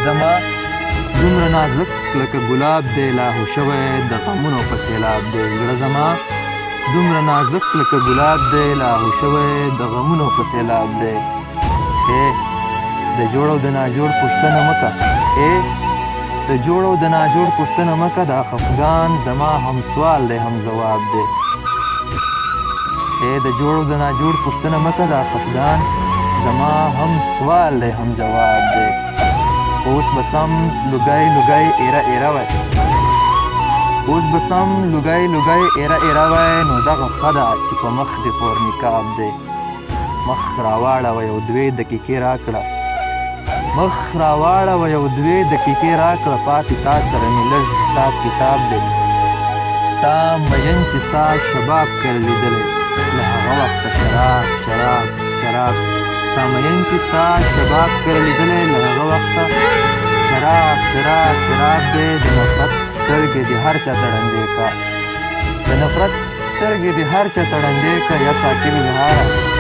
زما دومره نازک لکه ګلاب دی لا هو شوی د غمونو په سیلاب دی زړه زما دومره نازک لکه ګلاب دی لا هو شوی د غمونو په سیلاب دی د جوړ او د ناجوړ پوښتنه مکه د جوړ او د ناجوړ پوښتنه مکه دا خفګان زما هم سوال دی هم ځواب دی د جوړ او د ناجوړ پوښتنه مکه دا خفګان زما هم سوال دی هم جواب دی اوس به سم لوګی لوګی ایره ایره وی اوس به سم لوګی لوګی ایره ایره وی نو دغه ښه ده چې په مخ دې پور نقاب دی مخ راواړوه یو 2 دقیقې راکړه مخ راواړوه یو 2 دقیقې راکړه پاتې تا سره مې لږ حساب کتاب دی ستا مین چې ستا شباب کړه لیدلی له هغه وخته شراب شراب شراب ستا مین چې ستا شباب کړه لیدلی له هغه وخته شراب شراب شراب دی د نفرت سترګې دې هر چا ته ړندې که د نفرت سترګې دې هر چا ته ړندې که یا ساقي بهاره